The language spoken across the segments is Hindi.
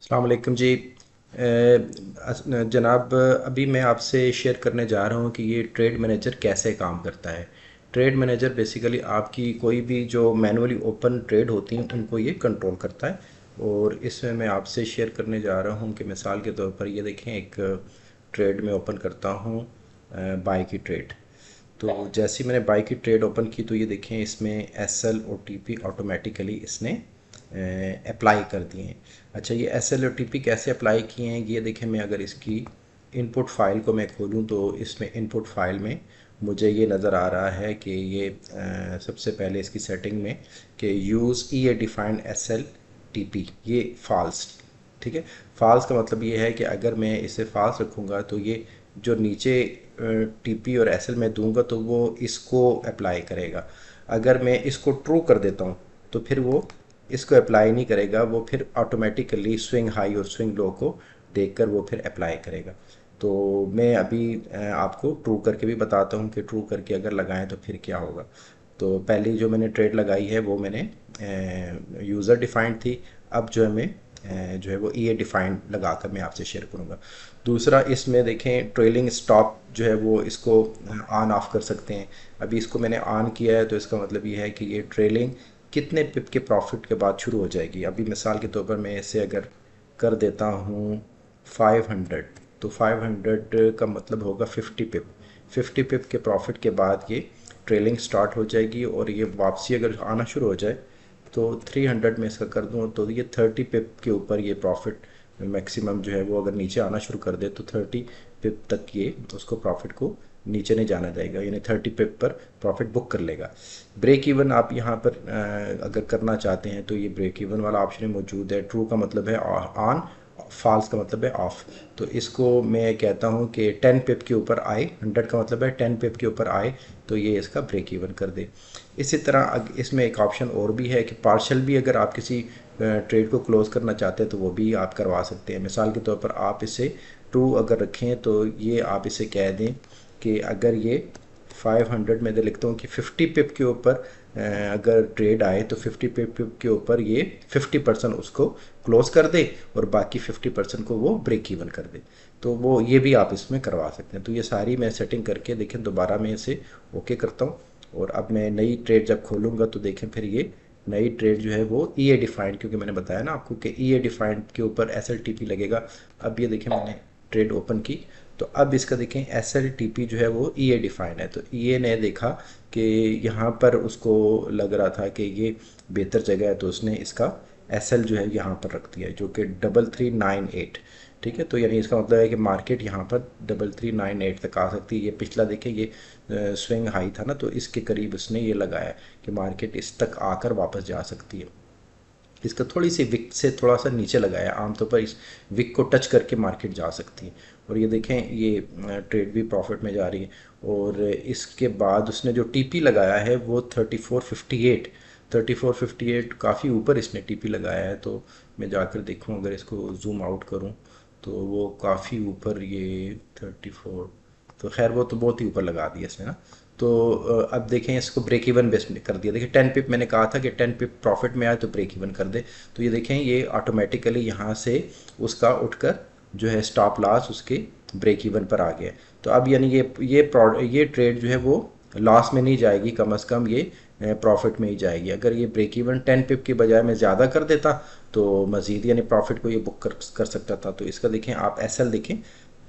अस्सलाम वालेकुम जी। जनाब, अभी मैं आपसे शेयर करने जा रहा हूँ कि ये ट्रेड मैनेजर कैसे काम करता है। ट्रेड मैनेजर बेसिकली आपकी कोई भी जो मैनुअली ओपन ट्रेड होती हैं उनको ये कंट्रोल करता है। और इसमें मैं आपसे शेयर करने जा रहा हूँ कि मिसाल के तौर पर ये देखें, एक ट्रेड में ओपन करता हूँ, बाय की ट्रेड। तो जैसे ही मैंने बाई की ट्रेड ओपन की तो ये देखें, इसमें S L O T P automatically इसने अप्लाई कर दिए हैं। अच्छा, ये S L O T P कैसे अप्लाई किए हैं ये देखें। मैं अगर इसकी इनपुट फाइल को मैं खोलूँ तो इसमें इनपुट फाइल में मुझे ये नज़र आ रहा है कि ये सबसे पहले इसकी सेटिंग में कि use E A defined S L T P, ये फॉल्स। ठीक है, फॉल्स का मतलब ये है कि अगर मैं इसे फॉल्स रखूँगा तो ये जो नीचे टीपी और एसएल में दूंगा तो वो इसको अप्लाई करेगा। अगर मैं इसको ट्रू कर देता हूँ तो फिर वो इसको अप्लाई नहीं करेगा, वो फिर ऑटोमेटिकली स्विंग हाई और स्विंग लो को देखकर वो फिर अप्लाई करेगा। तो मैं अभी आपको ट्रू करके भी बताता हूँ कि ट्रू करके अगर लगाएं तो फिर क्या होगा। तो पहली जो मैंने ट्रेड लगाई है वो मैंने यूज़र डिफाइंड थी। अब जो है मैं जो है वो ई ए डिफाइंड लगा कर मैं आपसे शेयर करूँगा। दूसरा, इसमें देखें ट्रेलिंग स्टॉप जो है वो इसको ऑन ऑफ कर सकते हैं। अभी इसको मैंने ऑन किया है तो इसका मतलब ये है कि ये ट्रेलिंग कितने पिप के प्रॉफिट के बाद शुरू हो जाएगी। अभी मिसाल के तौर पर मैं इसे अगर कर देता हूँ 500, तो 500 का मतलब होगा 50 पिप। 50 पिप के प्रॉफिट के बाद ये ट्रेलिंग स्टार्ट हो जाएगी और ये वापसी अगर आना शुरू हो जाए तो 300 में इसका कर दूँ तो ये 30 पिप के ऊपर ये प्रॉफिट मैक्सिमम जो है वो अगर नीचे आना शुरू कर दे तो 30 पिप तक ये उसको प्रॉफिट को नीचे नहीं जाना जाएगा, यानी 30 पिप पर प्रॉफिट बुक कर लेगा। ब्रेक इवन आप यहाँ पर अगर करना चाहते हैं तो ये ब्रेक इवन वाला ऑप्शन मौजूद है। ट्रू का मतलब है ऑन, फॉल्स का मतलब है ऑफ। तो इसको मैं कहता हूँ कि 10 पिप के ऊपर आए, 100 का मतलब है 10 पिप के ऊपर आए तो ये इसका ब्रेक इवन कर दे। इसी तरह इसमें एक ऑप्शन और भी है कि पार्शल भी अगर आप किसी ट्रेड को क्लोज करना चाहते हैं तो वो भी आप करवा सकते हैं। मिसाल के तौर पर आप इसे ट्रू अगर रखें तो ये आप इसे कह दें कि अगर ये 500 में दे लिखता हूँ कि 50 पिप के ऊपर अगर ट्रेड आए तो 50 पिप के ऊपर ये 50% उसको क्लोज कर दे और बाकी 50% को वो ब्रेक इवन कर दे। तो वो ये भी आप इसमें करवा सकते हैं। तो ये सारी मैं सेटिंग करके देखें, दोबारा मैं इसे ओके करता हूँ और अब मैं नई ट्रेड जब खोलूँगा तो देखें फिर ये नई ट्रेड जो है वो ई ए डिफाइंड, क्योंकि मैंने बताया ना आपको कि ई ए डिफाइंड के ऊपर एस एल टी पी लगेगा। अब ये देखें मैंने ट्रेड ओपन की तो अब इसका देखें एस एल टी पी जो है वो ई ए डिफाइंड है। तो ई ए ने देखा कि यहाँ पर उसको लग रहा था कि ये बेहतर जगह है तो उसने इसका एस एल जो है यहाँ पर रख दिया है, जो कि 3398। ठीक है, तो यानी इसका मतलब है कि मार्केट यहाँ पर 3398 तक आ सकती है। ये पिछला देखें, ये स्विंग हाई था ना, तो इसके करीब उसने ये लगाया कि मार्केट इस तक आकर वापस जा सकती है। इसका थोड़ी सी विक से थोड़ा सा नीचे लगाया, आमतौर पर इस विक को टच करके मार्केट जा सकती है। और ये देखें ये ट्रेड भी प्रॉफिट में जा रही है। और इसके बाद उसने जो टीपी लगाया है वो 3458, 3458 काफ़ी ऊपर इसने टीपी लगाया है। तो मैं जाकर देखूं, अगर इसको जूम आउट करूं तो वो काफ़ी ऊपर, ये 34, तो खैर वो तो बहुत ही ऊपर लगा दिया इसने ना। तो अब देखें इसको ब्रेक इवन बेस में कर दिया। देखिए 10 पिप मैंने कहा था कि 10 पिप प्रॉफिट में आए तो ब्रेक इवन कर दे। तो ये देखें ये ऑटोमेटिकली यहाँ से उसका उठकर जो है स्टॉप लॉस उसके ब्रेक इवन पर आ गया। तो अब यानी ये ट्रेड जो है वो लॉस में नहीं जाएगी, कम अज़ कम ये प्रॉफिट में ही जाएगी। अगर ये ब्रेक इवन 10 पिप की बजाय मैं ज़्यादा कर देता तो मज़ीद यानी प्रॉफिट को ये बुक कर सकता था। तो इसका देखें आप एस एल देखें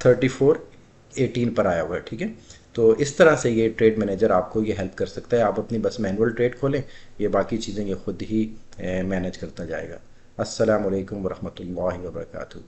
3418 पर आया हुआ है। ठीक है, तो इस तरह से ये ट्रेड मैनेजर आपको ये हेल्प कर सकता है। आप अपनी बस मैनुअल ट्रेड खोलें, ये बाकी चीज़ें ये खुद ही मैनेज करता जाएगा। अस्सलाम वालेकुम वरहमतुल्लाहि वबरकातुहू।